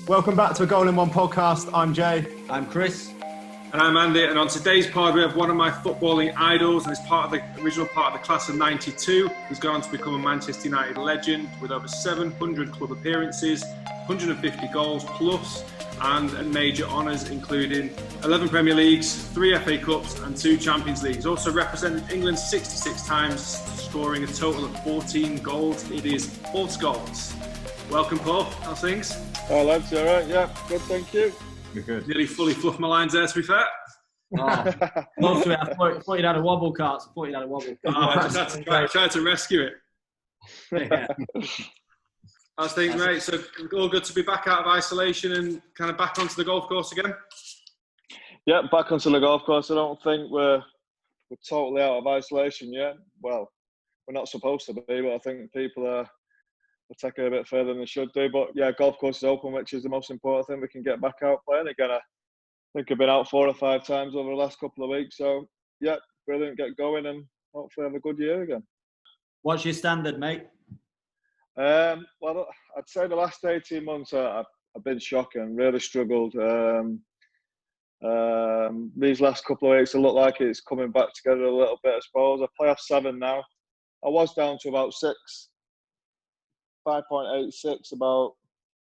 Welcome back to a Goal in One podcast. I'm Jay. I'm Chris. And I'm Andy. And on today's pod, we have one of my footballing idols, and is part of the original part of the class of '92. He's gone on to become a Manchester United legend with over 700 club appearances, 150 goals plus, and major honours, including 11 Premier Leagues, 3 FA Cups, and 2 Champions Leagues. Also represented England 66 times, scoring a total of 14 goals. It is Paul Scholes. Welcome, Paul. How's things? Oh, lads, you all right? Yeah, good, thank you. You're good. Nearly fully fluffed my lines there, to be fair. Oh, most of it, I thought you'd had a wobble cart. I just had to try to rescue it. Yeah. How's things, mate? So all good to be back out of isolation and kind of back onto the golf course again? Yeah, back onto the golf course. I don't think we're totally out of isolation yet. Well, we're not supposed to be, but I think people are taking it a bit further than they should do. But yeah, golf course is open, which is the most important thing. We can get back out playing again. I think I've been out 4 or 5 times over the last couple of weeks. So yeah, brilliant. Get going and hopefully have a good year again. What's your standard, mate? Well, I'd say the last 18 months I've been shocking. Really struggled. These last couple of weeks, it look like it's coming back together a little bit, I suppose. I play off 7 now. I was down to about 5.86 about,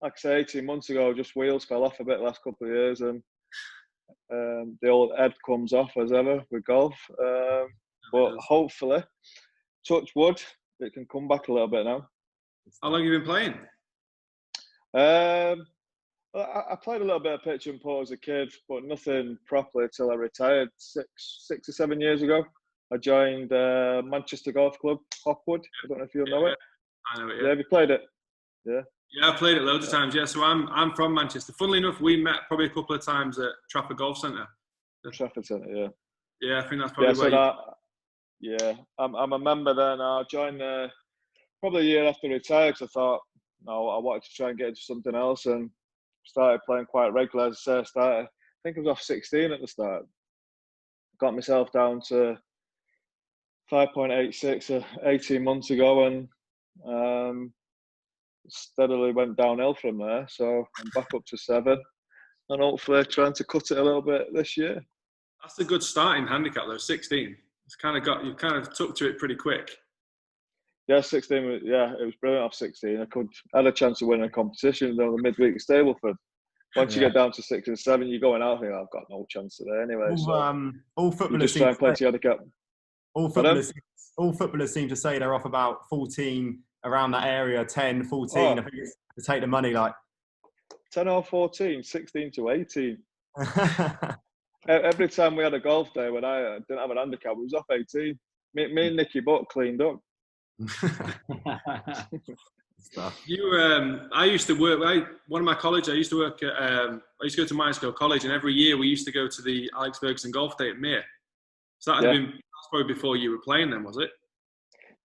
like I say, 18 months ago. Just wheels fell off a bit the last couple of years, and the old head comes off as ever with golf. But hopefully, touch wood, it can come back a little bit now. How long have you been playing? I played a little bit of pitch and putt as a kid, but nothing properly till I retired 6 or 7 years ago. I joined Manchester Golf Club, Hopwood. I don't know if you know it. I know it. Yeah, have you played it? Yeah. Yeah, I've played it loads of times. Yeah, so I'm from Manchester. Funnily enough, we met probably a couple of times at Trafford Golf Centre. Trafford Centre, yeah. Yeah, I think that's probably I'm a member there now. I joined probably a year after I retired, because I thought, no, I wanted to try and get into something else, and started playing quite regularly. As I say, I think I was off 16 at the start. Got myself down to 5.86 18 months ago, and steadily went downhill from there. So I'm back up to 7, and hopefully trying to cut it a little bit this year. That's a good starting handicap though. 16. It's kind of you kind of took to it pretty quick. Yeah, 16. Yeah, it was brilliant off 16. I had a chance of winning a competition though, the midweek Stableford. Once you get down to 6 and 7, you're going out. I think I've got no chance today anyway. All footballers just try and play to your handicap. All footballers seem to say they're off about 14 around that area, 10, 14. I think it's to take the money like 10 or 14, 16 to 18. Every time we had a golf day when I didn't have an handicap, it was off 18. Me and Nicky Butt cleaned up. I used to work. One of my colleges, I used to work at. I used to go to Minesco College, and every year we used to go to the Alex Ferguson Golf Day at Mere. So that's probably before you were playing, then, was it?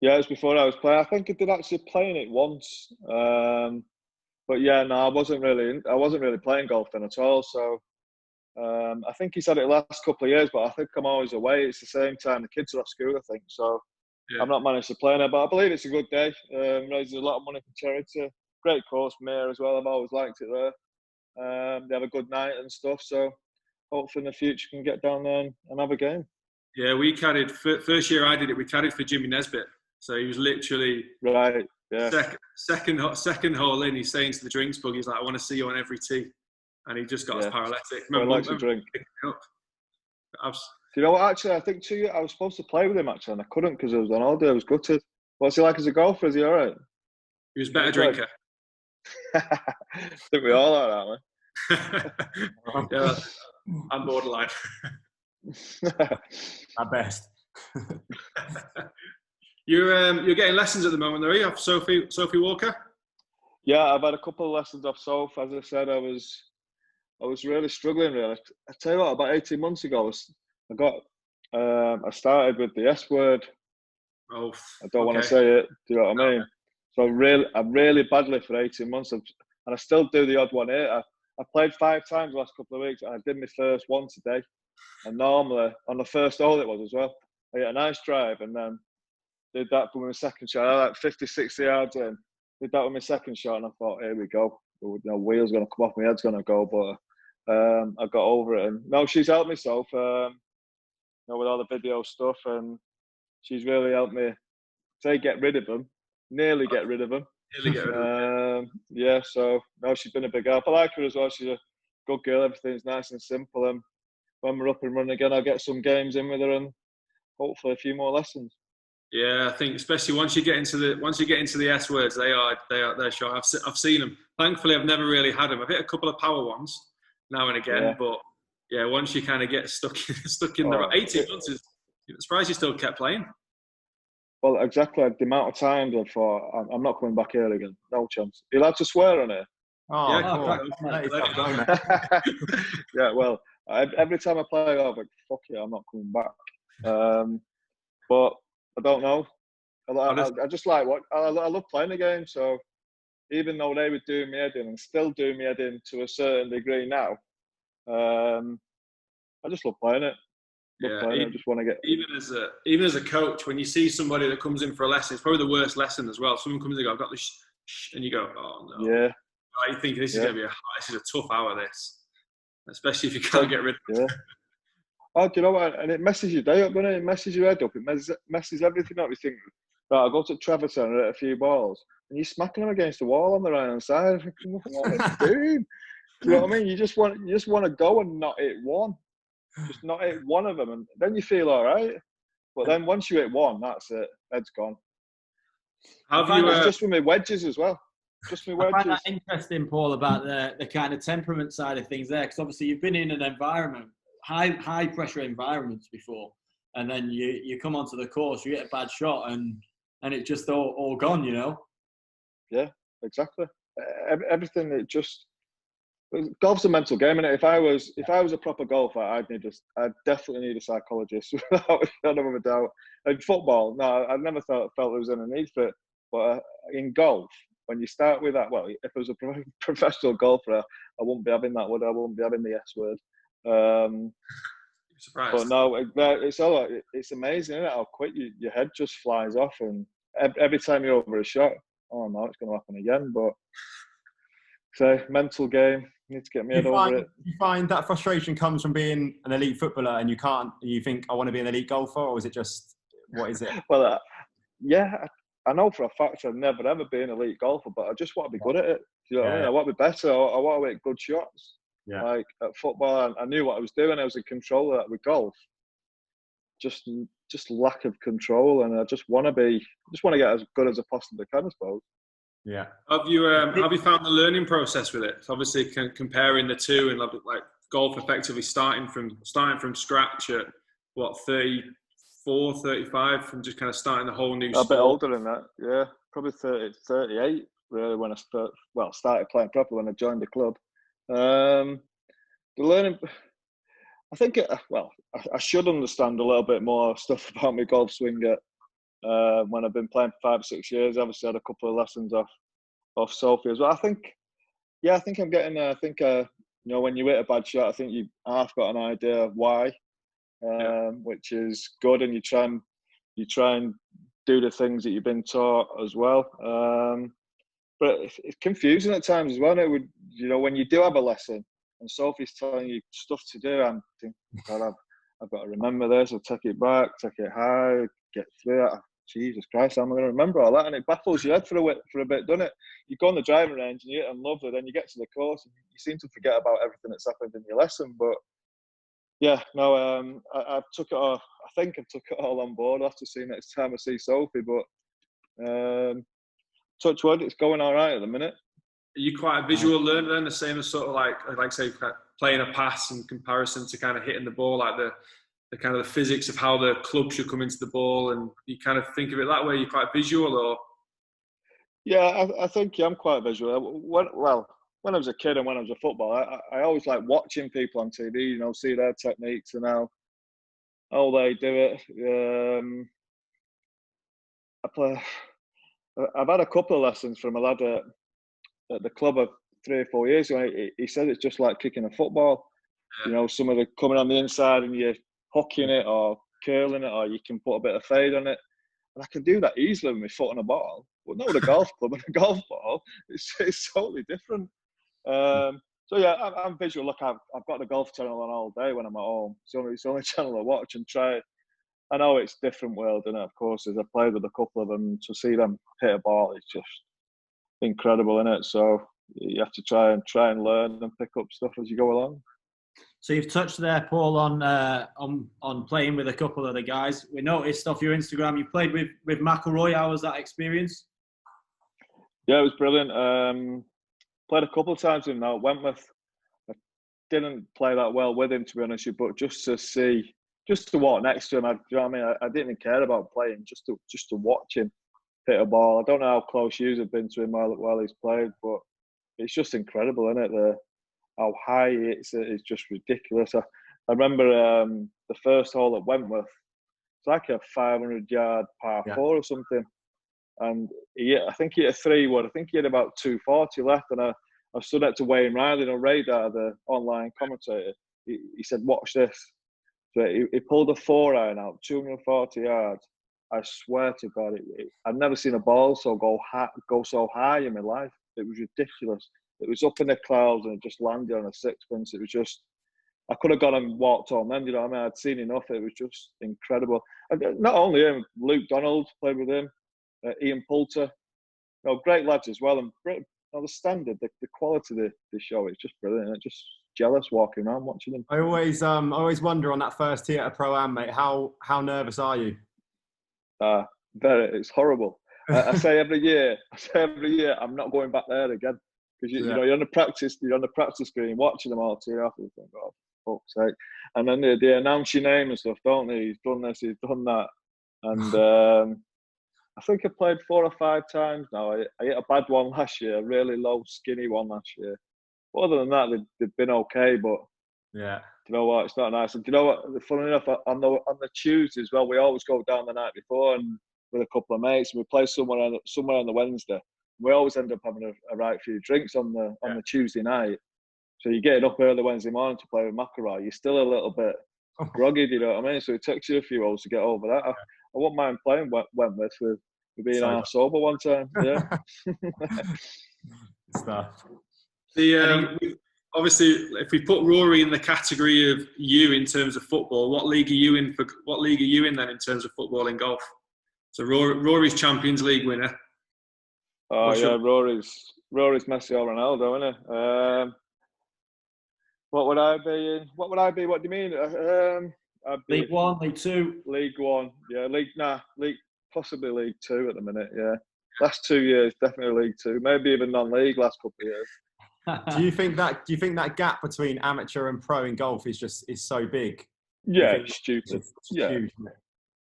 Yeah, it was before I was playing. I think I did actually play in it once, but yeah, no, I wasn't really playing golf then at all. So I think he's had it the last couple of years, but I think I'm always away. It's the same time the kids are off school, I think. So I've not managed to play in it, but I believe it's a good day. Raises a lot of money for charity. Great course, Mere as well. I've always liked it there. They have a good night and stuff. So hopefully in the future can get down there and have a game. Yeah, we carried first year I did it. We carried for Jimmy Nesbitt. So he was literally right. Yeah. Second hole in. He's saying to the drinks bug, he's like, "I want to see you on every tee," and he just got us paralytic. I like to drink. You know what? Actually, I think I was supposed to play with him actually, and I couldn't because I was on holiday. I was gutted. What's he like as a golfer? Is he all right? He was a better drinker. I think we all are, aren't we? Yeah, I'm borderline. At best. You're getting lessons at the moment, are you? Off Sophie Walker? Yeah, I've had a couple of lessons off Soph. As I said, I was really struggling. Really, I tell you what, about 18 months ago, I started with the S word. Oh, I don't want to say it. Do you know what I mean? So I'm really badly for 18 months, and I still do the odd one here. I played 5 times the last couple of weeks, and I did my first one today. And normally on the first hole it was as well. I hit a nice drive and then did that with my second shot. I like 50, 60 yards in. Did that with my second shot, and I thought, here we go. wheels going to come off, my head's going to go. But I got over it. And no, she's helped me with all the video stuff, and she's really helped me get rid of them, nearly get rid of them. Yeah, so no, she's been a big help. I like her as well. She's a good girl. Everything's nice and simple. And when we're up and running again, I'll get some games in with her and hopefully a few more lessons. Yeah, I think especially once you get into the S words, they're short. I've seen them. Thankfully, I've never really had them. I've hit a couple of power ones now and again, but yeah, once you kind of get stuck in the 18 months, I'm surprised you still kept playing. Well, exactly. The amount of times I thought, I'm not coming back here again. No chance. You're allowed to swear on it? Oh, yeah, yeah, well, every time I play, I'm like, fuck it, I'm not coming back. But I don't know. I just like what I love playing the game. So even though they were doing me head in and still do me head in to a certain degree now, I just love playing it. I just want to get even as a coach, when you see somebody that comes in for a lesson, it's probably the worst lesson as well. Someone comes in and goes, I've got this, and you go, oh no. Yeah. You think this is going to be this is a tough hour. This, especially if you can't get rid of it. Yeah. Oh, do you know what? And it messes your day up, doesn't it? It messes your head up. It messes everything up. You think, right, I'll go to Treverton and hit a few balls, and you're smacking them against the wall on the right hand side. What are you doing? Do you know what I mean? You just want to go and not hit one. Just not hit one of them, and then you feel all right. But then once you hit one, that's it. Head's gone. It's just with my wedges as well. Just my wedges. I find that interesting, Paul, about the kind of temperament side of things there, because obviously you've been in an environment, high pressure environments before, and then you come onto the course, you hit a bad shot, and it's just all gone, you know. Yeah, exactly. Everything. Golf's a mental game, innit? If I was a proper golfer, I'd definitely need a psychologist without a shadow of a doubt. In football, no, I never felt there was any need for it. But in golf, when you start with that, well, if I was a professional golfer, I wouldn't be having that word. I wouldn't be having the S word. Surprised. But no, it's amazing, isn't it? How quick your head just flies off, and every time you're over a shot, oh no, it's going to happen again. But so mental game. Need to get my head over it. Do you find that frustration comes from being an elite footballer and you think, I want to be an elite golfer, or is it just, what is it? Well, yeah, I know for a fact I've never ever been an elite golfer, but I just want to be good at it. Do you know what I mean? I want to be better. I want to hit good shots. Yeah. Like at football, I knew what I was doing. I was in control of that. With golf, just lack of control, and I just want to get as good as I possibly can, I suppose. Yeah. Have you found the learning process with it? So obviously, comparing the two, and like golf, effectively starting from scratch at what 34, 35, from just kind of starting the whole new sport. A bit older than that, yeah, probably 30, 38. Really, when I started playing proper when I joined the club. The learning, I think. I should understand a little bit more stuff about my golf swing when I've been playing for 5 or 6 years. Obviously, I had a couple of lessons off Sophie as well. I think I'm getting there. I think when you hit a bad shot, I think you half got an idea of why, which is good, and you try and do the things that you've been taught as well. But it's confusing at times as well. It would, when you do have a lesson and Sophie's telling you stuff to do, I'm thinking, God, I've got to remember this. I'll take it back, take it high, get through it. Jesus Christ, how am I going to remember all that? And it baffles your head for a bit, doesn't it? You go on the driving range and you hit them lovely, then you get to the course and you seem to forget about everything that's happened in your lesson. But yeah, no, I've took it all. I think I've took it all on board. I'll have to see next time I see Sophie. But touch wood, it's going all right at the minute. Are you quite a visual learner then? The same as sort of like say playing a pass in comparison to kind of hitting the ball, like the kind of the physics of how the club should come into the ball, and you kind of think of it that way? You're quite visual, or? Yeah, I think I'm quite visual. When I was a kid and when I was a footballer, I always like watching people on TV, see their techniques and how they do it. I've had a couple of lessons from a lad at the club of 3 or 4 years ago. He said it's just like kicking a football. Yeah. Some of the coming on the inside and you're hooking it or curling it, or you can put a bit of fade on it. And I can do that easily with my foot on a ball. But not with a golf club and a golf ball. It's totally different. So yeah, I'm visual. Look, I've got the golf channel on all day when I'm at home. It's the only channel I watch and try. I know it's a different world, and of course, as I played with a couple of them, to see them hit a ball, it's just incredible, isn't it? So you have to try and learn and pick up stuff as you go along. So you've touched there, Paul, on playing with a couple of the guys. We noticed off your Instagram you played with McIlroy. How was that experience? Yeah, it was brilliant. Played a couple of times with him now at Wentworth. I didn't play that well with him, to be honest with you, but just to walk next to him, you know what I mean? I didn't even care about playing, just to watch him hit a ball. I don't know how close you have been to him while he's played, but it's just incredible, isn't it? How high it's just ridiculous. I remember the first hole at Wentworth. It's like a 500-yard par 4 or something, and I think he hit a 3-wood. I think he had about 240 left, and I stood up to Wayne Riley, Radar, the online commentator. He said, "Watch this." So he pulled a 4-iron out, 240 yards. I swear to God, I've never seen a ball go so high in my life. It was ridiculous. It was up in the clouds and it just landed on a sixpence. It was just, I could have gone and walked home then, you know what I mean? I'd seen enough. It was just incredible. And not only him, Luke Donald played with him, Ian Poulter, great lads as well. And the standard, the quality of the show, it's just brilliant. I'm just jealous walking around watching them. I always wonder on that first tee at a Pro-Am, mate, how nervous are you? It's horrible. I say every year, I'm not going back there again. Because you're on the practice screen watching them all tee off, and you think, oh, for fuck's sake. And then they announce your name and stuff, don't they? He's done this, he's done that. And I think I played 4 or 5 times now. I hit a bad one last year, a really low, skinny one last year. But other than that, they've been okay. But yeah, you know what? It's not nice. And you know what? Funny enough, on the Tuesday as well, we always go down the night before and with a couple of mates, and we play somewhere on the Wednesday. We always end up having a right few drinks on the Tuesday night. So you're getting up early Wednesday morning to play with McIlroy. You're still a little bit groggy, you know what I mean? So it takes you a few hours to get over that. I wouldn't mind playing Wentworth with being half sober one time. Yeah. Stuff. Obviously, if we put Rory in the category of you in terms of football, what league are you in? What league are you in then in terms of football and golf? So Rory's Champions League winner. Oh yeah, Rory's Messi or Ronaldo, isn't it? What would I be in? What do you mean? I'd be League 1, League 2. League 1, yeah. Possibly League 2 at the minute. Yeah, last 2 years definitely League 2. Maybe even non-league last couple of years. Do you think that gap between amateur and pro in golf is so big? Yeah, it's stupid. Huge,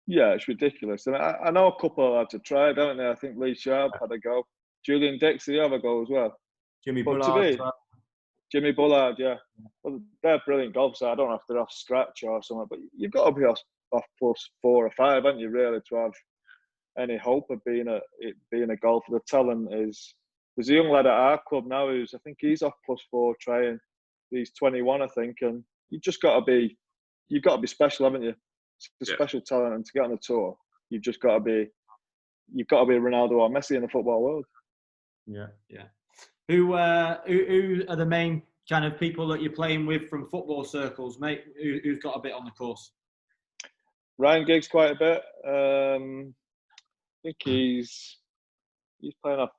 yeah, it's ridiculous. And I know a couple of lads have tried, haven't they? I think Lee Sharp had a go. Julian Dixie have a go as well. Jimmy Bullard. Jimmy Bullard, yeah. Well, they're brilliant golf, so I don't know if they're off scratch or something, but you've got to be off +4 or 5, haven't you, really, to have any hope of being a golfer. The talent is. There's a young lad at our club now I think he's off +4 trying. He's 21, I think, and you've got to be special, haven't you? It's a special talent, and to get on the tour, you've got to be Ronaldo or Messi in the football world. Yeah. Who are the main kind of people that you're playing with from football circles, mate? Who's got a bit on the course? Ryan Giggs quite a bit. I think he's playing off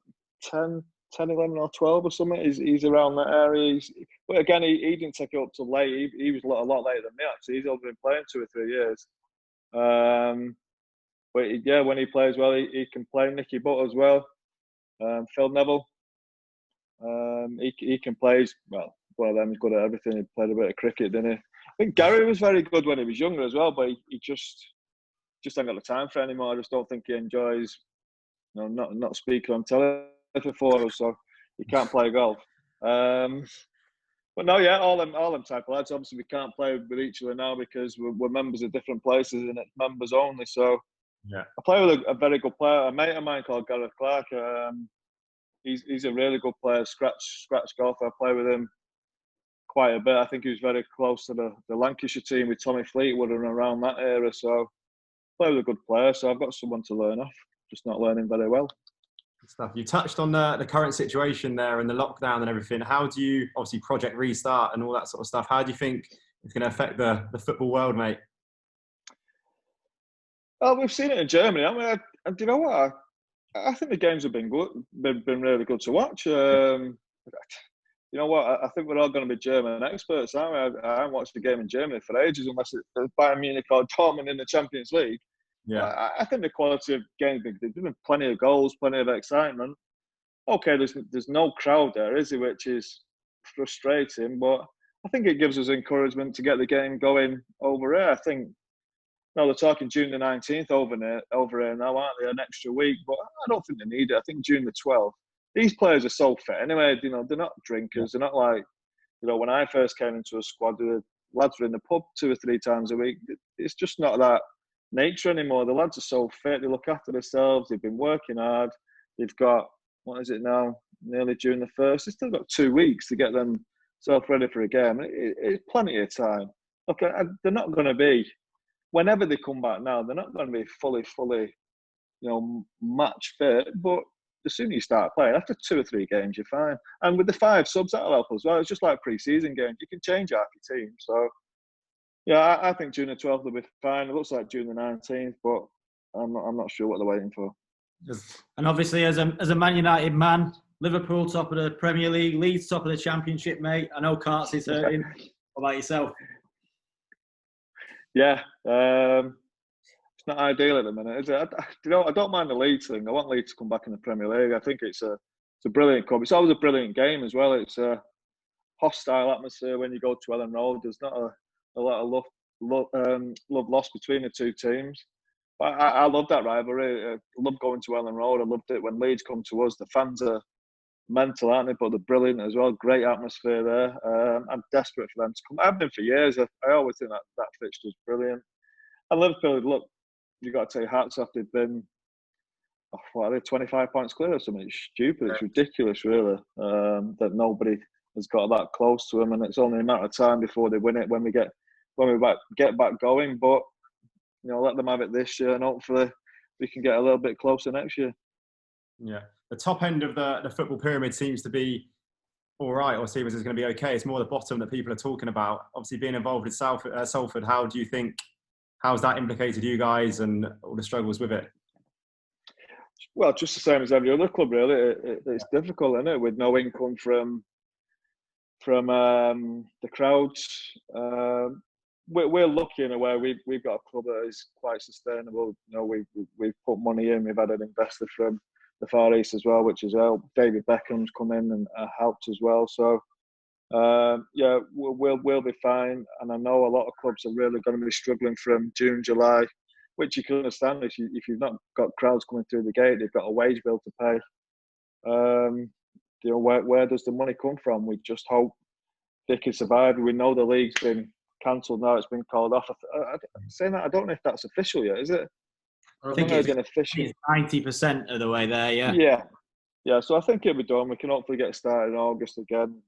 10, 11 or 12 or something. He's around that area. But again, he didn't take it up till late. He was a lot later than me, actually. He's only been playing 2 or 3 years. But yeah, when he plays well, he can play. Nicky Butt as well. Phil Neville. He can play. Well, one of them is good at everything. He played a bit of cricket, didn't he? I think Gary was very good when he was younger as well, but he just ain't got the time for it anymore. I just don't think he enjoys, not speaking on telly for 4 hours, so he can't play golf. But no, yeah, all them type of lads. Obviously, we can't play with each other now because we're members of different places and it's members only. So yeah, I play with a very good player, a mate of mine called Gerrard Clark. He's a really good player, scratch golfer. I play with him quite a bit. I think he was very close to the Lancashire team with Tommy Fleetwood and around that era. So I play with a good player. So I've got someone to learn off, just not learning very well. stuff. You touched on the current situation there and the lockdown and everything. How do you, obviously Project Restart and all that sort of stuff, how do you think it's going to affect the football world, mate? Well, we've seen it in Germany. I mean, do you know what? I think the games have been good, been really good to watch. You know what? I think we're all going to be German experts, aren't we? I haven't watched a game in Germany for ages, unless it's Bayern Munich or Dortmund in the Champions League. Yeah, I think the quality of games, there's been plenty of goals, plenty of excitement. Okay, there's no crowd there, is there? Which is frustrating, but I think it gives us encouragement to get the game going over here. I think. No, they're talking June the 19th over here now, aren't they? An extra week, but I don't think they need it. I think June the 12th. These players are so fit anyway. You know, they're not drinkers. They're not like, you know, when I first came into a squad, the lads were in the pub 2 or 3 times a week. It's just not that nature anymore. The lads are so fit. They look after themselves. They've been working hard. They've got, what is it now? Nearly June the 1st. They've still got 2 weeks to get themselves ready for a game. It's plenty of time. Look, they're not going to be. Whenever they come back now, they're not going to be fully, you know, match fit. But the sooner you start playing, after 2 or 3 games, you're fine. And with the 5 subs, that'll help as well. It's just like pre-season games. You can change half your team. So, yeah, I think June the 12th will be fine. It looks like June the 19th, but I'm not sure what they're waiting for. And obviously, as a Man United man, Liverpool top of the Premier League, Leeds top of the Championship, mate. I know Carts is hurting. What about yourself? Yeah, it's not ideal at the minute, is it? I don't mind the Leeds thing. I want Leeds to come back in the Premier League. I think it's a brilliant club. It's always a brilliant game as well. It's a hostile atmosphere when you go to Ellen Road. There's not a lot of love lost between the two teams. But I love that rivalry. I love going to Ellen Road. I loved it when Leeds come to us. The fans are mental, aren't they? But they're brilliant as well. Great atmosphere there. I'm desperate for them to come. I've been for years. I always think that fixture's brilliant. And Liverpool, look, you've got to take hats off. They've been, what are they, 25 points clear or something? It's stupid. It's ridiculous, really, that nobody has got that close to them. And it's only a matter of time before they win it when we get back going. But, you know, let them have it this year and hopefully we can get a little bit closer next year. Yeah. The top end of the football pyramid seems to be all right, or seems it's going to be okay. It's more the bottom that people are talking about. Obviously, being involved with Salford, how do you think, how's that implicated you guys and all the struggles with it? Well, just the same as every other club, really. It's difficult, isn't it, with no income from the crowds. We're lucky in a way. We've got a club that is quite sustainable. You know, we've put money in. We've had an investor from the Far East as well, which has helped. David Beckham's come in and helped as well. So, yeah, we'll be fine. And I know a lot of clubs are really going to be struggling from June, July, which you can understand if you've not got crowds coming through the gate. They've got a wage bill to pay. You know, where does the money come from? We just hope they can survive. We know the league's been cancelled now. It's been called off. Saying that, I don't know if that's official yet, is it? I think it's 90% of the way there, yeah. Yeah. So I think it'll be done. We can hopefully get started in August again.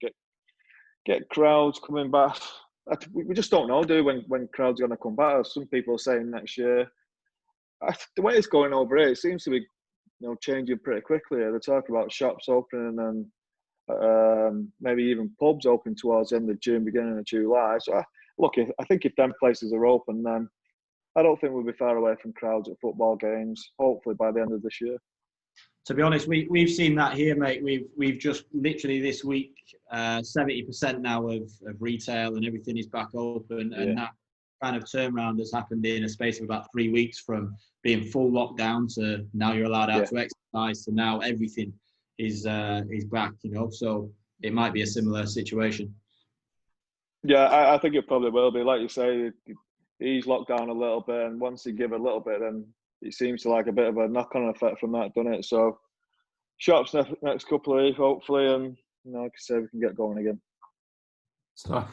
Get crowds coming back. We just don't know, do we, when crowds are going to come back. Some people are saying next year. The way it's going over here, it seems to be, you know, changing pretty quickly. They're talking about shops opening and maybe even pubs open towards the end of June, beginning of July. So I think if them places are open, then I don't think we'll be far away from crowds at football games, hopefully by the end of this year. To be honest, we've seen that here, mate. We've just literally this week, 70% now of retail and everything is back open. And that kind of turnaround has happened in a space of about 3 weeks, from being full lockdown to now you're allowed out to exercise to now everything is back, you know. So it might be a similar situation. Yeah, I think it probably will be. Like you say, he's locked down a little bit, and once he give a little bit, then it seems to like a bit of a knock-on effect from that, doesn't it? So shops next couple of weeks, hopefully, and, you know, like I say, we can get going again. So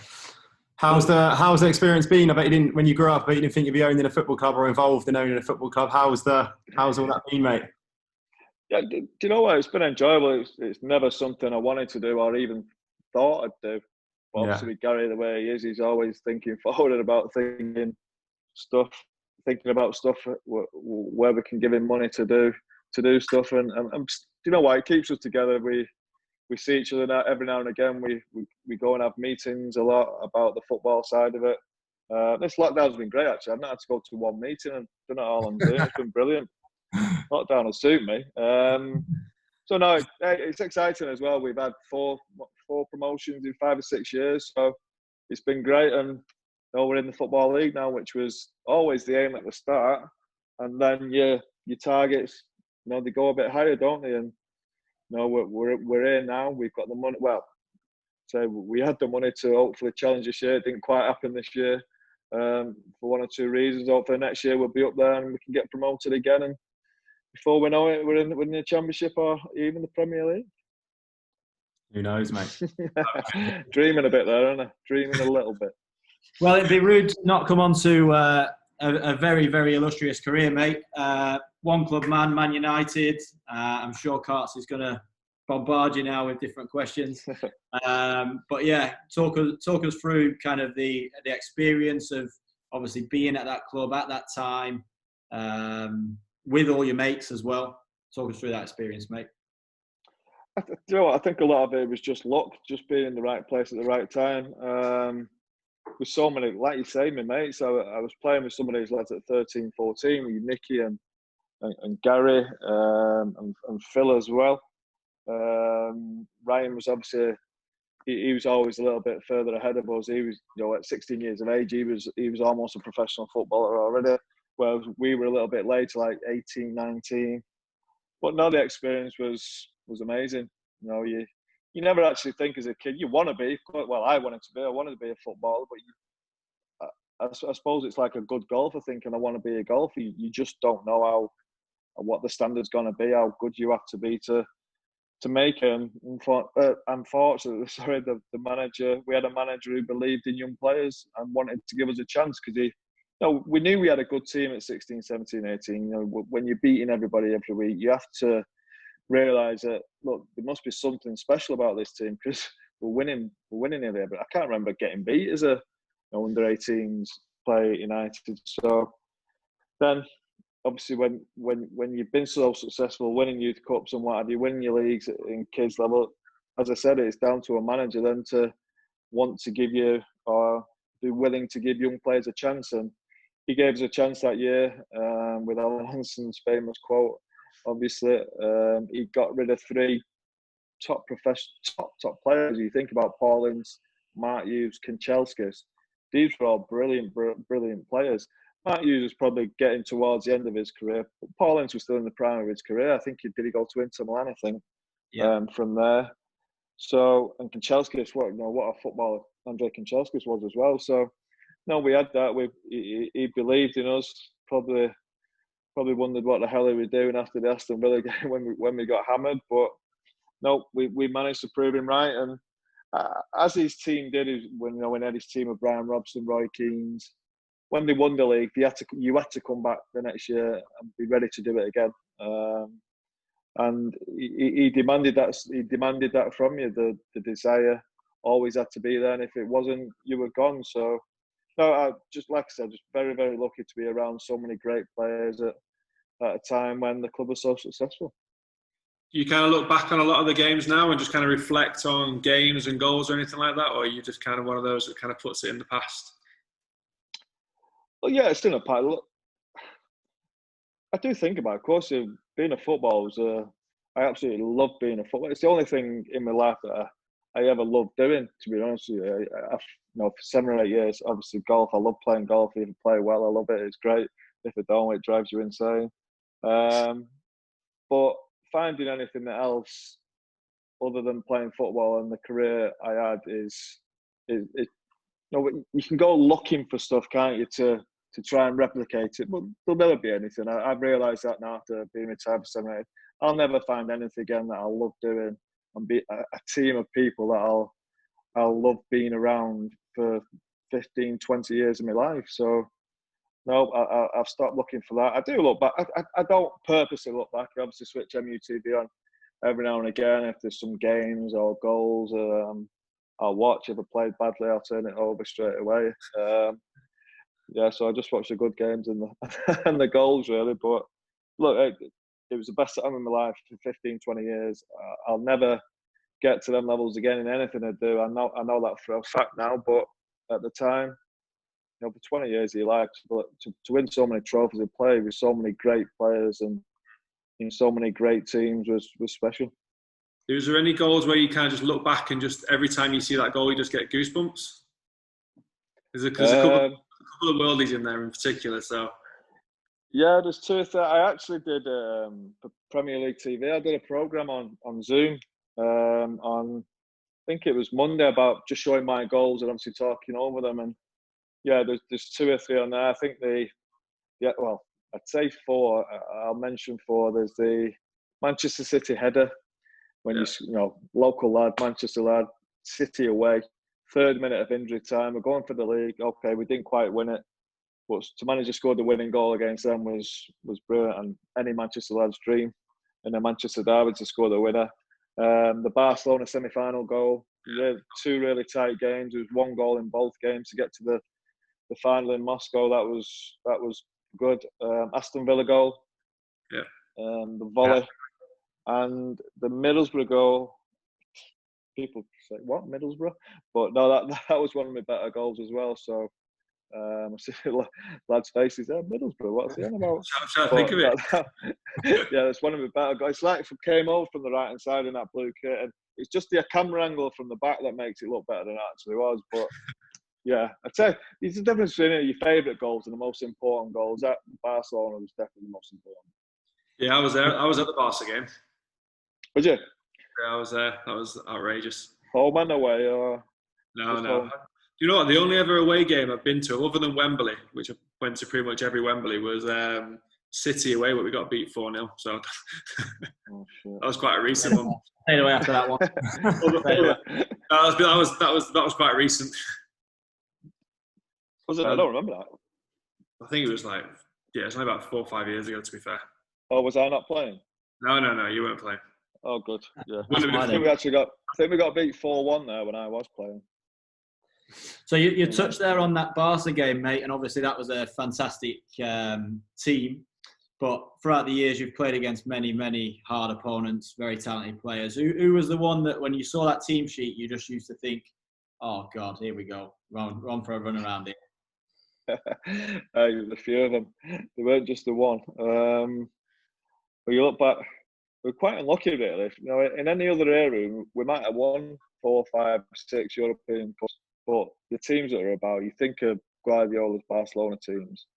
how's the experience been? I bet you didn't, when you grew up, I bet you didn't think you'd be owning a football club or involved in owning a football club. How's all that been, mate? Yeah, do you know what? It's been enjoyable. It's never something I wanted to do or even thought I'd do. But obviously with Gary the way he is, he's always thinking forward about thinking about stuff where we can give him money to do stuff. And you know what? It keeps us together. We see each other every now and again. We go and have meetings a lot about the football side of it. This lockdown's been great, actually. I've not had to go to one meeting and done it all on Zoom. It's been brilliant. Lockdown will suit me. So no, it's exciting as well. We've had four promotions in 5 or 6 years, so it's been great. And we're in the Football League now, which was always the aim at the start. And then your targets, they go a bit higher, don't they? And we're here now. We've got the money. Well, so we had the money to hopefully challenge this year. It didn't quite happen this year for one or two reasons. Hopefully next year we'll be up there and we can get promoted again. And before we know it, we're in the Championship or even the Premier League. Who knows, mate? Dreaming a bit there, aren't I? Dreaming a little bit. Well, it'd be rude to not come on to a very, very illustrious career, mate. One club man, Man United. I'm sure Carts is going to bombard you now with different questions. But yeah, talk us through kind of the experience of obviously being at that club at that time, with all your mates as well. Talk us through that experience, mate. You know what? I think a lot of it was just luck, just being in the right place at the right time. With so many, like you say, my mates, I was playing with some of these lads at 13, 14, with Nicky and Gary and Phil as well. Ryan was obviously, he was always a little bit further ahead of us. He was, at 16 years of age, he was almost a professional footballer already, whereas we were a little bit later, like 18, 19. But no, the experience was amazing. You never actually think as a kid, you want to be, well, I wanted to be a footballer, but I suppose it's like a good golfer thinking, I want to be a golfer. You just don't know what the standard's going to be, how good you have to be to make it. Unfortunately, the manager, we had a manager who believed in young players and wanted to give us a chance because we knew we had a good team at 16, 17, 18. When you're beating everybody every week, you have to realise that, look, there must be something special about this team because we're winning every. But I can't remember getting beat as a under 18s player at United. So then, obviously, when you've been so successful, winning youth cups and what have you, winning your leagues in kids level, as I said, it's down to a manager then to want to give you or be willing to give young players a chance. And he gave us a chance that year with Alan Hanson's famous quote. Obviously, he got rid of 3 top players. You think about Paul Ince, Mark Hughes, Kanchelskis. These were all brilliant players. Mark Hughes was probably getting towards the end of his career. But Paul Ince was still in the prime of his career. I think he go to Inter Milan, I think, from there. So, and Kanchelskis, what a footballer Andrei Kanchelskis was as well. So, no, we had that. He believed in us. Probably wondered what the hell he was doing after the Aston Villa game when we got hammered. But no, we managed to prove him right. And as his team did, when he had his team of Brian Robson, Roy Keane, when they won the league, you had to come back the next year and be ready to do it again. And he demanded that. He demanded that from you. The desire always had to be there, and if it wasn't, you were gone. So, no, just like I said, just very, very lucky to be around so many great players at a time when the club was so successful. You kind of look back on a lot of the games now and just kind of reflect on games and goals or anything like that, or are you just kind of one of those that kind of puts it in the past? Well, yeah, it's still a part. Look, I do think about it. Of course, being a footballer I absolutely love being a footballer. It's the only thing in my life that I ever loved doing, to be honest with you. For 7 or 8 years, obviously golf. I love playing golf. If you play well, I love it. It's great. If I don't, it drives you insane. But finding anything else other than playing football and the career I had is you can go looking for stuff, can't you, to try and replicate it, but there'll never be anything. I've realised that now after being retired for 7 or 8 years. I'll never find anything again that I'll love doing and be a team of people that I'll love being around for 15, 20 years of my life. So, no, I've stopped looking for that. I do look back. I don't purposely look back. I obviously switch MUTV on every now and again if there's some games or goals. I'll watch. If I played badly, I'll turn it over straight away. So I just watch the good games and the and the goals really. But look, it was the best time of my life for 15, 20 years. I'll never get to them levels again in anything I do. I know that for a fact now, but at the time, for 20 years of your life, to win so many trophies and play with so many great players and in so many great teams was special. Was there any goals where you kind of just look back and just every time you see that goal, you just get goosebumps? There's a couple of worldies in there in particular, so. Yeah, there's two. I actually did for Premier League TV. I did a programme on Zoom on, I think it was Monday, about just showing my goals and obviously talking over them. And yeah, there's 2 or 3 on there. I think well, I'd say 4. I'll mention 4. There's the Manchester City header when local lad, Manchester lad, City away, 3rd minute of injury time. We're going for the league. Okay, we didn't quite win it. But to manage to score the winning goal against them was brilliant, and any Manchester lad's dream. And the Manchester derby to score the winner. The Barcelona semi-final goal. 2 really tight games. There was 1 goal in both games to get to the final in Moscow. That was good. Aston Villa goal. Yeah. The volley, and the Middlesbrough goal. People say, "What, Middlesbrough?" But no, that was one of my better goals as well. So. I see lads' faces there. Middlesbrough, what's he on about? I'm trying to think of it. Yeah, that's one of the better guys. It's like it came over from the right hand side in that blue kit, and it's just the camera angle from the back that makes it look better than it actually was. But yeah, I'd say there's a difference between your favourite goals and the most important goals. That Barcelona was definitely the most important. Yeah, I was there. I was at the Barca game. Was you? Yeah, I was there. That was outrageous. Home and away, or no. Home? You know what? The only ever away game I've been to, other than Wembley, which I went to pretty much every Wembley, was City away, where we got beat 4-0. So that was quite a recent one. Stayed away after that one. that was quite recent. Was it? I don't remember that. I think it was it's only about 4 or 5 years ago, to be fair. Oh, was I not playing? No, you weren't playing. Oh, good. Yeah. I think we got beat 4-1 there when I was playing. So you touched there on that Barca game, mate, and obviously that was a fantastic team. But throughout the years, you've played against many, many hard opponents, very talented players. Who was the one that when you saw that team sheet, you just used to think, oh, God, here we go. Run for a run around here. There's a few of them. They weren't just the one. But you look back, we're quite unlucky, really. In any other area, we might have won 4, 5, 6 European Cups. But the teams that are about, you think of Guardiola's Barcelona teams.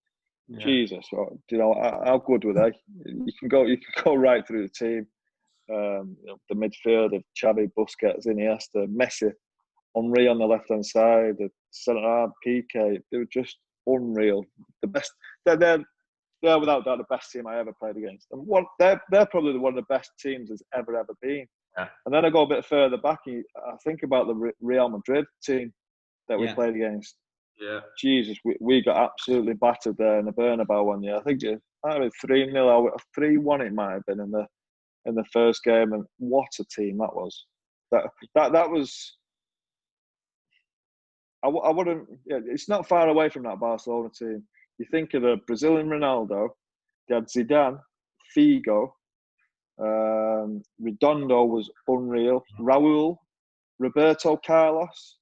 Yeah. Jesus, how good were they? You can go right through the team. The midfield of Xavi, Busquets, Iniesta, Messi, Henry on the left hand side, the centre half, Piqué. They were just unreal. The best. They're without doubt the best team I ever played against. And they're probably one of the best teams there's ever been. Yeah. And then I go a bit further back, and I think about the Real Madrid team that we played against. Yeah. Jesus, we got absolutely battered there in the Bernabeu one year. I think it might have been 3-0, 3-1 it might have been in the first game, and what a team that was. That was. I wouldn't. Yeah, it's not far away from that Barcelona team. You think of the Brazilian Ronaldo, they had Zidane, Figo, Redondo was unreal, Raúl, Roberto Carlos,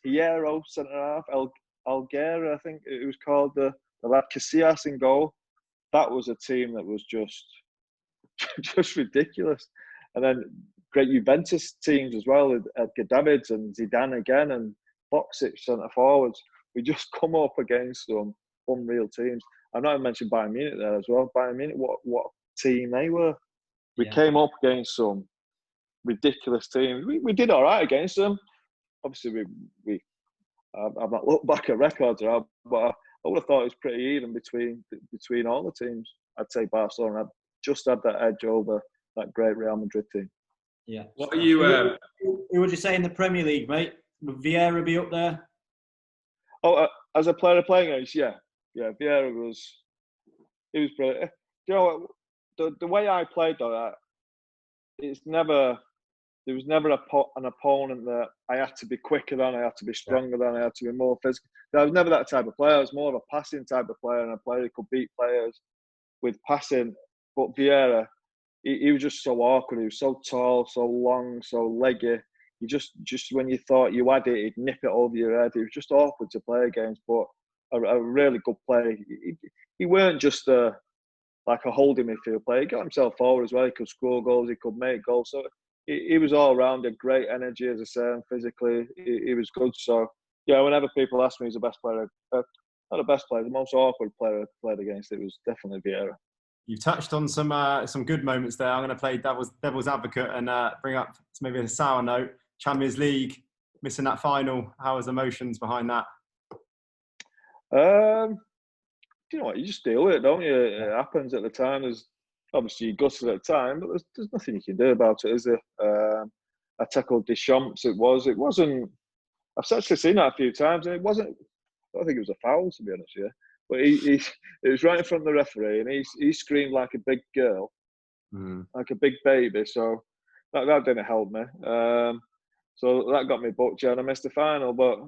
Hierro, centre half, Alguera, I think it was called, the lad Casillas in goal. That was a team that was just ridiculous. And then great Juventus teams as well, Edgar Davids and Zidane again, and Boxic centre forwards. We just come up against some unreal teams. I'm not even mentioning Bayern Munich there as well. Bayern Munich, what team they were. We came up against some ridiculous teams. We did all right against them. Obviously, I've not looked back at records, but I would have thought it was pretty even between all the teams. I'd say Barcelona just had that edge over that great Real Madrid team. Yeah. What are you? Who would you say in the Premier League, mate? Would Vieira be up there? Oh, as a player playing against, yeah, Vieira was brilliant. You know, the way I played though, there was never an opponent that I had to be quicker than, I had to be stronger than, I had to be more physical. I was never that type of player. I was more of a passing type of player, and a player who could beat players with passing. But Vieira, he was just so awkward. He was so tall, so long, so leggy. You just when you thought you had it, he'd nip it over your head. It was just awkward to play against, but a really good player. He weren't just like a holding midfield player. He got himself forward as well. He could score goals. He could make goals. So he was all round. Had great energy, as I say, and physically he was good. So yeah, whenever people ask me who's the best player, not the best player, the most awkward player I played against, it was definitely Vieira. You've touched on some good moments there. I'm going to play devil's advocate and bring up maybe a sour note. Champions League, missing that final. How was the emotions behind that? You know what? You just deal with it, don't you? It happens at the time. There's obviously you gutted at the time, but there's nothing you can do about it, is there? I tackled Deschamps. It wasn't. I've actually seen that a few times, and it wasn't. I don't think it was a foul, to be honest with you. But it was right in front of the referee, and he screamed like a big girl, like a big baby. So that didn't help me. So that got me booked, and I missed the final. But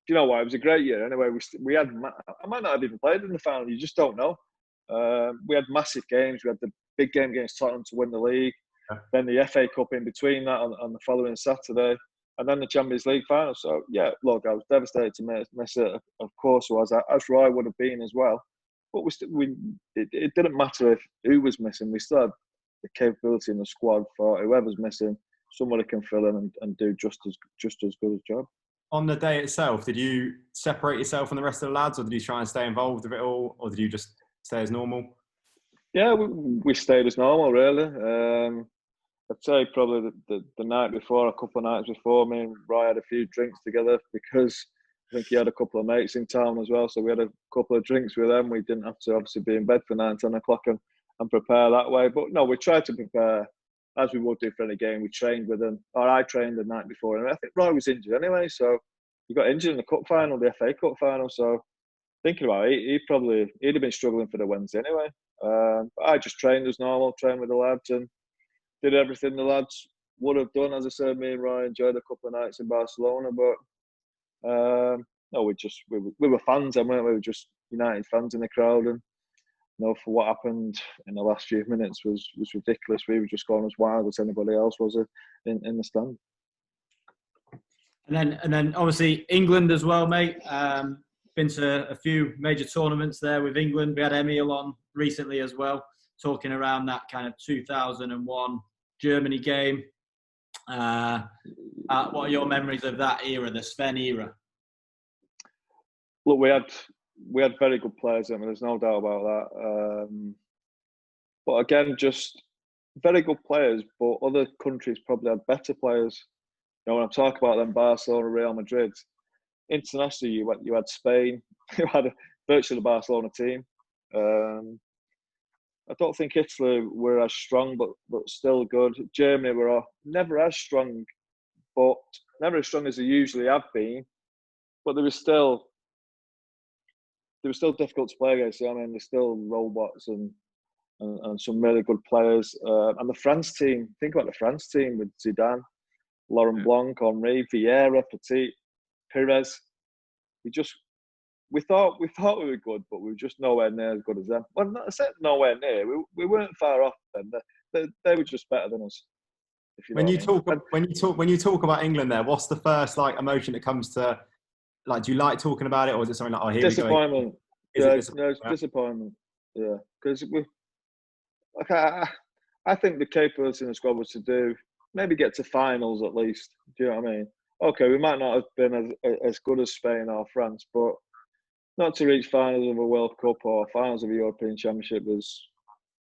you know what? It was a great year. Anyway, we had. I might not have even played in the final. You just don't know. We had massive games. We had the big game against Tottenham to win the league. Then the FA Cup in between that on the following Saturday. And then the Champions League final. So, yeah, look, I was devastated to miss it. Of course was. As Roy would have been as well. But it didn't matter who was missing. We still had the capability in the squad for whoever's missing, somebody can fill in and do just as good a job. On the day itself, did you separate yourself from the rest of the lads, or did you try and stay involved with it all, or did you just stay as normal? Yeah, we stayed as normal, really. I'd say probably the night before, a couple of nights before, me and Roy had a few drinks together because I think he had a couple of mates in town as well. So we had a couple of drinks with them. We didn't have to obviously be in bed for 9, 10 o'clock and prepare that way. But no, we tried to prepare as we would do for any game. We trained with them, or I trained the night before. And I think Roy was injured anyway. So he got injured in the cup final, the FA Cup final. So thinking about it, he'd have been struggling for the Wednesday anyway. But I just trained as normal, trained with the lads and did everything the lads would have done. As I said, me and Ryan enjoyed a couple of nights in Barcelona, but no, we were fans, and we were just United fans in the crowd, and for what happened in the last few minutes was ridiculous. We were just going as wild as anybody else was in the stand. And then obviously England as well, mate. Been to a few major tournaments there with England. We had Emil on recently as well, talking around that kind of 2001 Germany game. What are your memories of that era, the Sven era? Look, we had very good players. I mean, there's no doubt about that. But again, just very good players. But other countries probably had better players. When I'm talking about them, Barcelona, Real Madrid, internationally, you had Spain. You had virtually the Barcelona team. I don't think Italy were as strong, but still good. Germany were never as strong, but never as strong as they usually have been. But they were still difficult to play against. I mean, they're still robots and some really good players. And the France team, think about the France team with Zidane, Laurent Blanc, Henry, Vieira, Petit, Pires. We thought we were good, but we were just nowhere near as good as them. Well, not I said nowhere near. We weren't far off them. They were just better than us. When you talk about England, there, what's the first emotion that comes to? Do you like talking about it, or is it something like, here disappointment? We go? Disappointment? It's disappointment. Yeah, because I think the capability in the squad was to maybe get to finals at least. Do you know what I mean? Okay, we might not have been as good as Spain or France, but not to reach finals of a World Cup or finals of a European Championship was,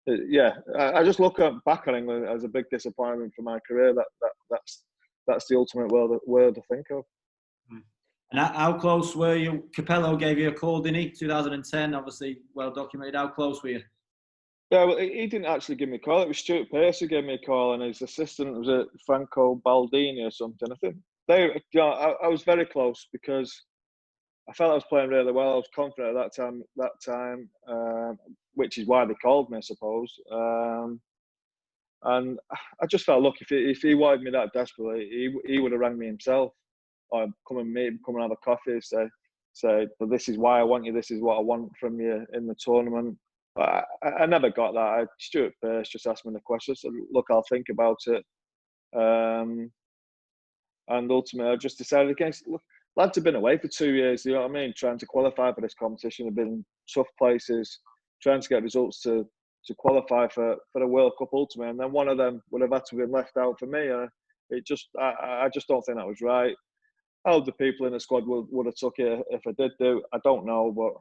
I just look back on England as a big disappointment for my career. That's the ultimate word to think of. And how close were you? Capello gave you a call, didn't he? 2010, obviously well documented. How close were you? Yeah, well, he didn't actually give me a call. It was Stuart Pearce who gave me a call, and his assistant was at Franco Baldini or something. I think I was very close because I felt I was playing really well. I was confident at that time, which is why they called me, I suppose. And I just felt, look, if he wanted me that desperately, he would have rang me himself, or come and have a coffee, say, but this is why I want you. This is what I want from you in the tournament. I never got that. Stuart Pearce just asked me the question. I said, look, I'll think about it. And ultimately, I just decided against. Look, lads have been away for 2 years. You know what I mean? Trying to qualify for this competition. They've been in tough places, trying to get results to qualify for the World Cup ultimately. And then one of them would have had to have been left out for me. I just don't think that was right. How the people in the squad would have took it if I did do? I don't know, but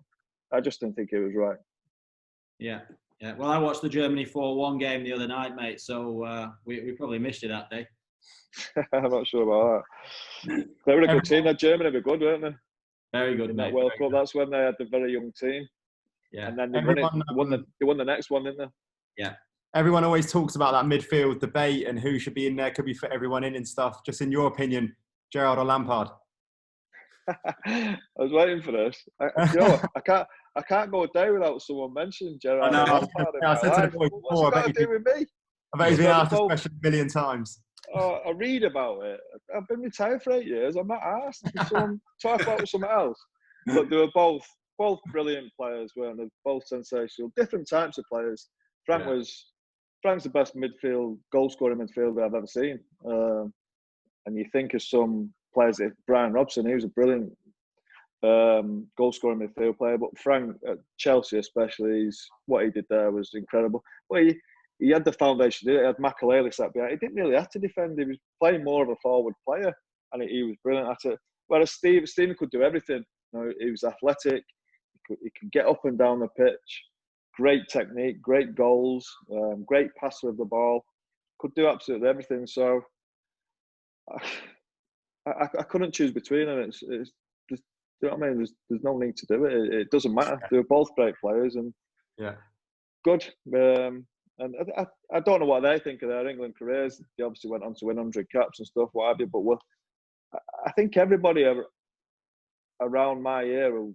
I just didn't think it was right. Yeah. Well, I watched the Germany 4-1 game the other night, mate. So we probably missed you that day. I'm not sure about that. They were a good team. That Germany were good, weren't they? Very good, in mate. That World Cup. That's when they had the very young team. Yeah. And then they won the next one, didn't they? Yeah. Everyone always talks about that midfield debate and who should be in there, could be fit everyone in and stuff. Just in your opinion, Gerrard or Lampard? I was waiting for this. I can't go a day without someone mentioning Gerrard or Lampard in my life. What's it got to do with me? I bet he's been asked this question a million times. I read about it. I've been retired for 8 years. I'm not asked. Someone talk about something else. But they were both brilliant players, weren't they? Both sensational. Different types of players. Frank's the best goal-scoring midfielder I've ever seen. And you think of some players like Brian Robson, he was a brilliant goal-scoring midfield player. But Frank at Chelsea especially, what he did there was incredible. Well, he had the foundation. He had Makelele sat behind. He didn't really have to defend. He was playing more of a forward player, and he was brilliant at it. Whereas Stephen could do everything. You know, he was athletic. He could get up and down the pitch. Great technique, great goals, great passer of the ball. Could do absolutely everything. So I couldn't choose between them. It's just, you know what I mean? There's no need to do it. It doesn't matter. They're both great players and good. And I don't know what they think of their England careers. They obviously went on to win 100 caps and stuff, what have you. But I think everybody around my era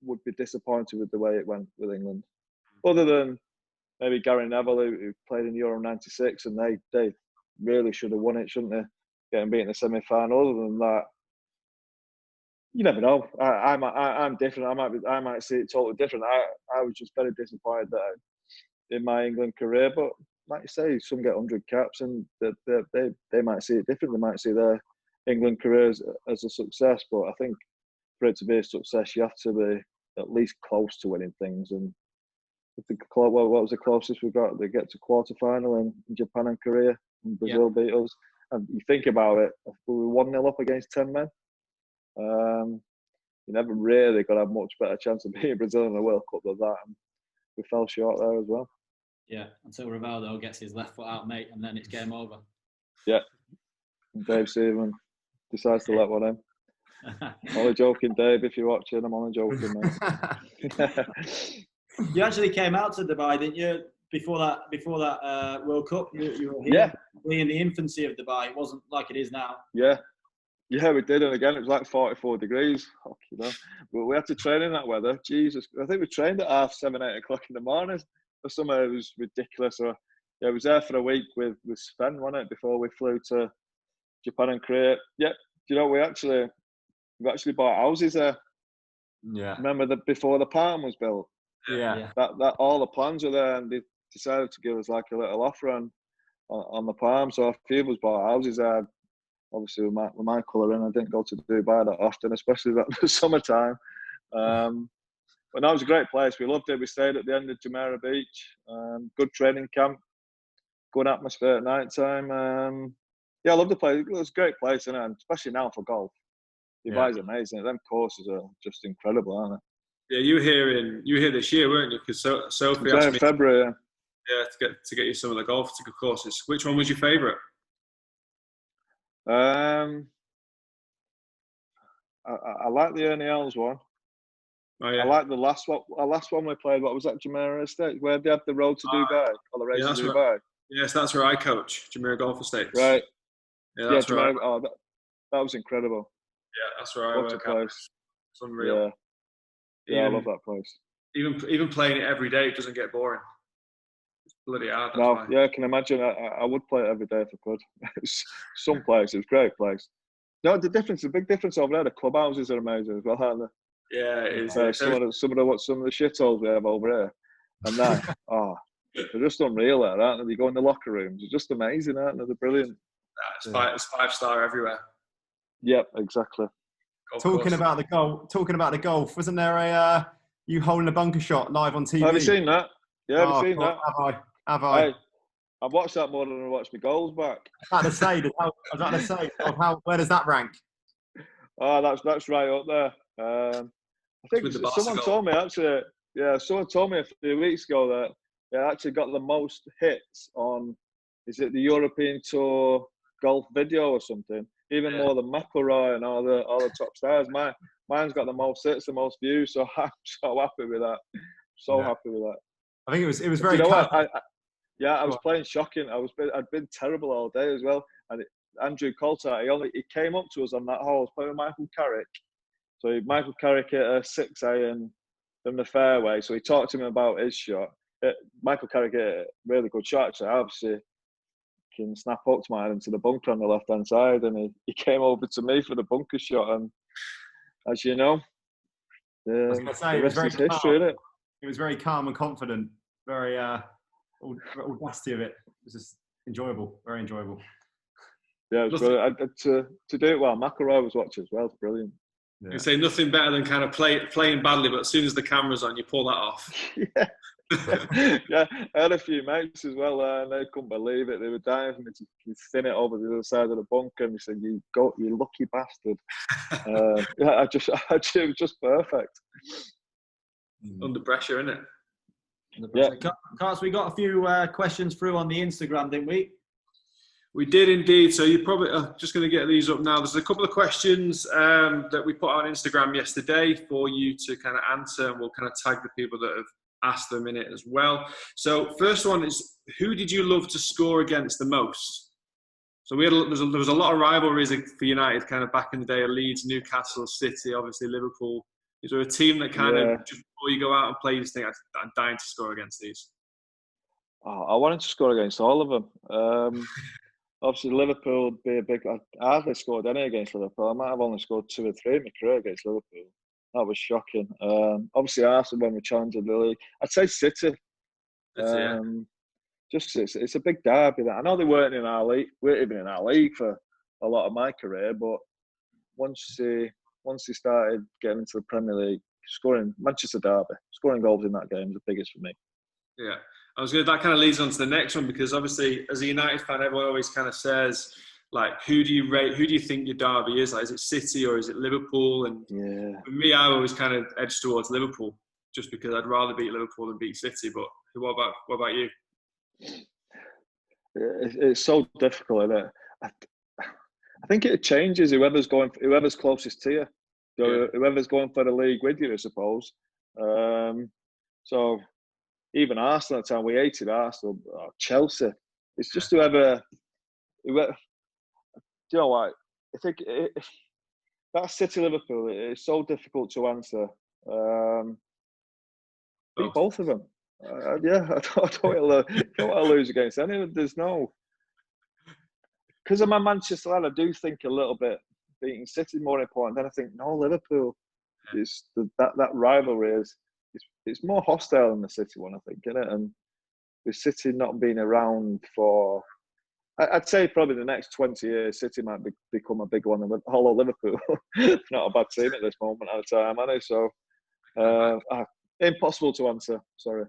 would be disappointed with the way it went with England. Other than maybe Gary Neville, who played in Euro '96, and they really should have won it, shouldn't they? Getting beat in the semi-final. Other than that, you never know. I'm different. I might see it totally different. I was just very disappointed that in my England career, but like you say, some get 100 caps, and they might see it different. They might see their England careers as a success. But I think for it to be a success, you have to be at least close to winning things. And what was the closest we got? They get to quarter-final in Japan and Korea, and Brazil beat us. And you think about it, if we were 1-0 up against 10 men, you never really got to have much better chance of beating Brazil in the World Cup than that. And we fell short there as well. Yeah, until Rivaldo gets his left foot out, mate, and then it's game over. Yeah. And Dave Seaman decides to let one in. Only joking, Dave, if you're watching. I'm only joking, mate. You actually came out to Dubai, didn't you? Before that World Cup, you were here in the infancy of Dubai. It wasn't like it is now. Yeah, we did, and again it was like 44 degrees. You know, but we had to train in that weather. Jesus, I think we trained at 7:30, 8 o'clock in the morning. Or something, it was ridiculous. I was there for a week with Sven, wasn't it? Before we flew to Japan and Korea. Yeah, you know, we actually bought houses there. Yeah. Remember before the Palm was built? Yeah. That all the plans were there, and they decided to give us like a little offer on the Palm. So a few of us bought houses there. Obviously, with my colouring, I didn't go to Dubai that often, especially in the summertime. But that was a great place. We loved it. We stayed at the end of Jumeirah Beach. Good training camp. Good atmosphere at night time. I love the place. It was a great place, and especially now for golf. Dubai's amazing. Them courses are just incredible, aren't they? Yeah, you were here this year, weren't you? Because Sophie asked me in February. Yeah, to get you some of the golf courses. Which one was your favourite? I like the Ernie Els one. Oh, yeah. I like the last one we played. What was that, Jumeirah Estate? Where they had the road to Dubai or the race to Dubai? Yes, that's where I coach, Jumeirah Golf Estates. Right. Yeah, that's right. That was incredible. Yeah, that's where I work at. It's unreal. Yeah, I love that place. Even playing it every day, it doesn't get boring. It's bloody hard. I can imagine. I would play it every day if I could. Some place, it's a great place. No, the big difference over there. The clubhouses are amazing as well, aren't they? Yeah, it is. Some of the shitholes we have over here And then, they're just unreal there, aren't they? They go in the locker rooms. They're just amazing, aren't they? They're brilliant. It's five-star everywhere. Yep, exactly. Talking about the golf, wasn't there a you holding a bunker shot live on TV? Have you seen that? Yeah, have you seen that? Have I? Hey, I've watched that more than I watched my goals back. I was about to say, where does that rank? Oh, that's right up there. I think someone told me actually. Yeah, someone told me a few weeks ago that they actually got the most hits on. Is it the European Tour golf video or something? Even more than McIlroy and all the top stars. Mine's got the most hits, the most views. So I'm so happy with that. Happy with that. I think it was very. You know what? I was playing shocking. I'd been terrible all day as well. And Andrew Coulthard, he came up to us on that hole. I was playing with Michael Carrick. So Michael Carrick hit a 6 iron from the fairway. So he talked to him about his shot. Michael Carrick hit a really good shot. Actually, obviously, can snap up to mine into the bunker on the left hand side, and he came over to me for the bunker shot. And as you know, I was going to say, it was very calm. History, isn't it? It was very calm and confident. Very audacity of it. It was just enjoyable. Very enjoyable. Yeah, it was brilliant. To do it well, McIlroy was watching as well. It's brilliant. Yeah. You say nothing better than kind of playing badly, but as soon as the camera's on, you pull that off. Yeah. Yeah, I had a few mates as well, and they couldn't believe it. They were dying for me to thin it over the other side of the bunker, and they said, "You lucky bastard." It was just perfect. Under pressure, isn't it? Yeah. Carts, we got a few questions through on the Instagram, didn't we? We did indeed. So you're probably just going to get these up now. There's a couple of questions that we put on Instagram yesterday for you to kind of answer, and we'll kind of tag the people that have asked them in it as well. So first one is, who did you love to score against the most? So there was a lot of rivalries for United kind of back in the day, Leeds, Newcastle, City, obviously Liverpool. Is there a team that kind of, just before you go out and play, you just think, I'm dying to score against these? I wanted to score against all of them. Obviously, Liverpool would be a big... I hardly scored any against Liverpool. I might have only scored 2 or 3 in my career against Liverpool. That was shocking. Obviously, Arsenal when we challenged the league. I'd say City. Just it's a big derby. I know they weren't in our league. We weren't even in our league for a lot of my career, but once they started getting into the Premier League, scoring Manchester derby, scoring goals in that game was the biggest for me. Yeah, that kind of leads on to the next one, because obviously as a United fan, everyone always kind of says, like, who do you think your derby is? Like, is it City or is it Liverpool? And for me, I always kind of edge towards Liverpool, just because I'd rather beat Liverpool than beat City. But what about you? It's so difficult, isn't it? I think it changes whoever's closest to you. Whoever's going for the league with you, I suppose. So even Arsenal at the time, we hated Arsenal, or Chelsea. It's just whoever. Do you know what? I think that City Liverpool, it's so difficult to answer. Beat both of them. I don't want to lose against any. There's no. Because I'm a Manchester lad, I do think a little bit beating City more important. Then I think Liverpool is that rivalry is it's more hostile than the City one, I think, isn't it? And with City not being around for, I'd say probably the next 20 years, City might become a big one. Although Liverpool, not a bad team at this moment at a time, are they? So impossible to answer. Sorry.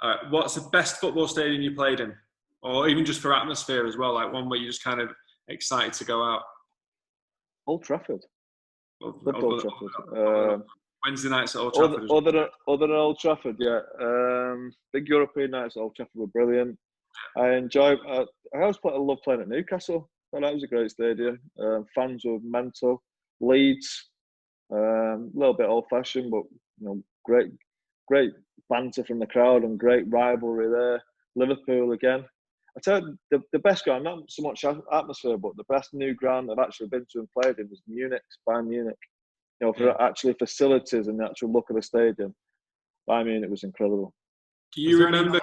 All right. What's the best football stadium you played in? Or even just for atmosphere as well, like one where you're just kind of excited to go out? Old Trafford. Old Trafford. Wednesday nights at Old Trafford. Other than Old Trafford, yeah. Big European nights at Old Trafford were brilliant. I love playing at Newcastle. That was a great stadium. Fans were mental. Leeds, a little bit old-fashioned, but great banter from the crowd and great rivalry there. Liverpool again. I tell you, the best ground, not so much atmosphere, but the best new ground I've actually been to and played in was Bayern Munich. For actually facilities and the actual look of the stadium. Bayern Munich was incredible. Do you remember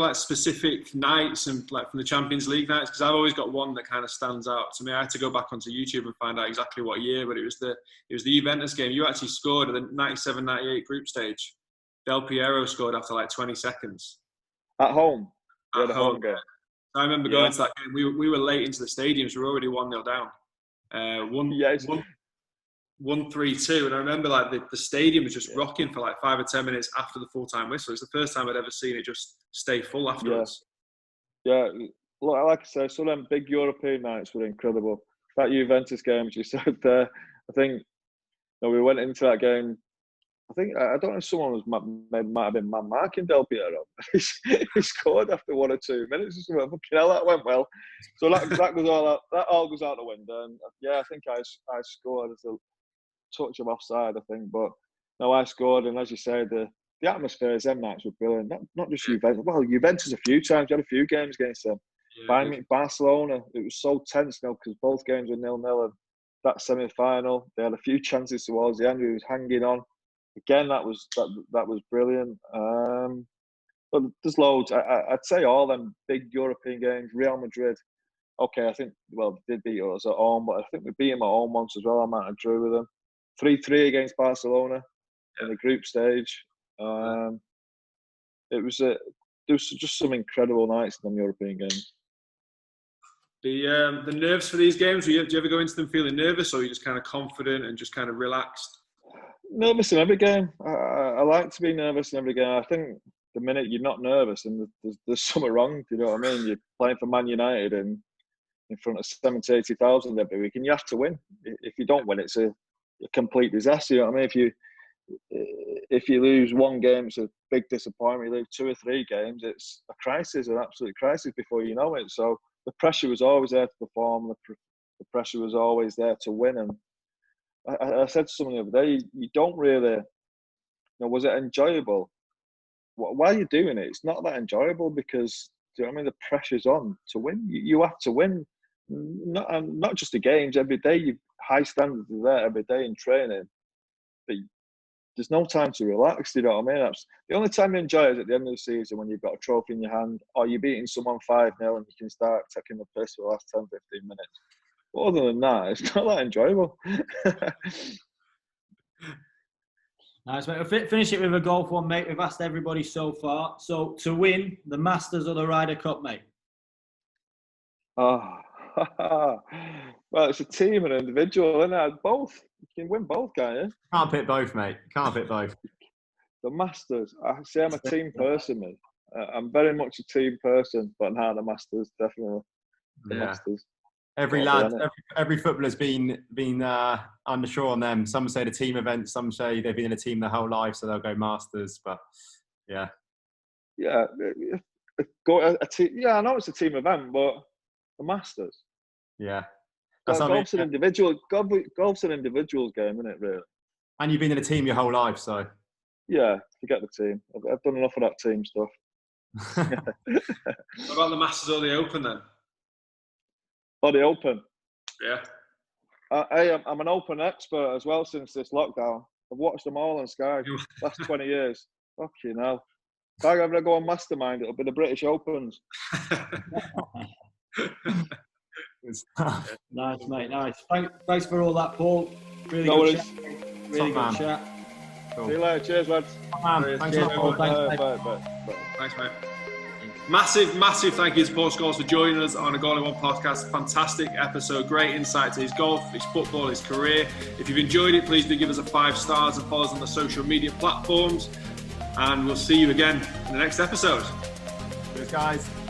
like specific nights and like from the Champions League nights? Because I've always got one that kind of stands out to me. I had to go back onto YouTube and find out exactly what year, but it was the Juventus game. You actually scored at the 97-98 group stage. Del Piero scored after like 20 seconds. At home? At home. Game. I remember going to that game. We were late into the stadium, so we were already 1-0 down. 1-3-2. And I remember like the stadium was just rocking for like 5 or 10 minutes after the full-time whistle. It's the first time I'd ever seen it just stay full afterwards. Yeah. Look, like I said, some of them big European nights were incredible. That Juventus game, as you said there, I think we went into that game. I don't know if someone might have been man marking Del Piero. He scored after 1 or 2 minutes or something. Fucking hell, that went well. So that goes all out. That all goes out the window. And yeah, I think I scored as a touch of offside, I think. But no, I scored, and as you say, the atmosphere them nights were brilliant. Not just Juventus. Well, Juventus a few times. You had a few games against them. Yeah, Barcelona, it was so tense now because both games were 0-0, and that semi-final, they had a few chances towards the end. He was hanging on. Again, that was brilliant. But there's loads. I'd say all them big European games. Real Madrid. Okay, I think they did beat us at home, but I think we beat them at home once as well. I might have drew with them. 3-3 against Barcelona in the group stage. There was just some incredible nights in them European games. The nerves for these games. Do you ever go into them feeling nervous, or are you just kind of confident and just kind of relaxed? Nervous in every game. I like to be nervous in every game. I think the minute you're not nervous and there's something wrong, do you know what I mean? You're playing for Man United and in front of 70,000-80,000 every week, and you have to win. If you don't win, it's a complete disaster. You know what I mean? If you lose one game, it's a big disappointment. You lose 2 or 3 games, it's a crisis, an absolute crisis before you know it. So the pressure was always there to perform. The pressure was always there to win. And I said to someone the other day, you don't really, was it enjoyable? Why are you doing it? It's not that enjoyable because, do you know what I mean? The pressure's on to win. You have to win, not just the games. Every day, high standards are there every day in training. But there's no time to relax, do you know what I mean? That's the only time you enjoy it is at the end of the season when you've got a trophy in your hand or you're beating someone 5-0 and you can start taking the piss for the last 10, 15 minutes. But other than that, it's not that enjoyable. Nice, mate. We'll finish it with a golf one, mate. We've asked everybody so far. So, to win the Masters or the Ryder Cup, mate? Oh, well, it's a team and an individual, isn't it? Both. You can win both, can't you? Can't pick both, mate. Can't pick both. The Masters. I say I'm a team person, mate. I'm very much a team person, but now the Masters, definitely. The Masters. Every footballer's been unsure on them. Some say the team event, some say they've been in a team their whole life, so they'll go Masters. But yeah, I know it's a team event, but the Masters. Yeah, golf's an individual. Golf's an individual's game, isn't it? Really. And you've been in a team your whole life, so. Yeah, forget the team. I've done enough of that team stuff. What about the Masters or the Open then? Oh, the Open. Yeah. I'm an Open expert as well since this lockdown. I've watched them all on Sky last 20 years. Fucking hell. If I ever go on Mastermind, it'll be the British Opens. Nice, mate. Nice. Thanks for all that, Paul. Really good chat. Really good chat. Cool. See you later. Cheers, lads. Thanks a lot, Paul. Bye. Thanks, mate. Massive thank you to Paul Scholes for joining us on a Goal in One podcast. Fantastic episode, great insight to his golf, his football, his career. If you've enjoyed it, please do give us a 5 stars and follow us on the social media platforms. And we'll see you again in the next episode. Cheers, guys.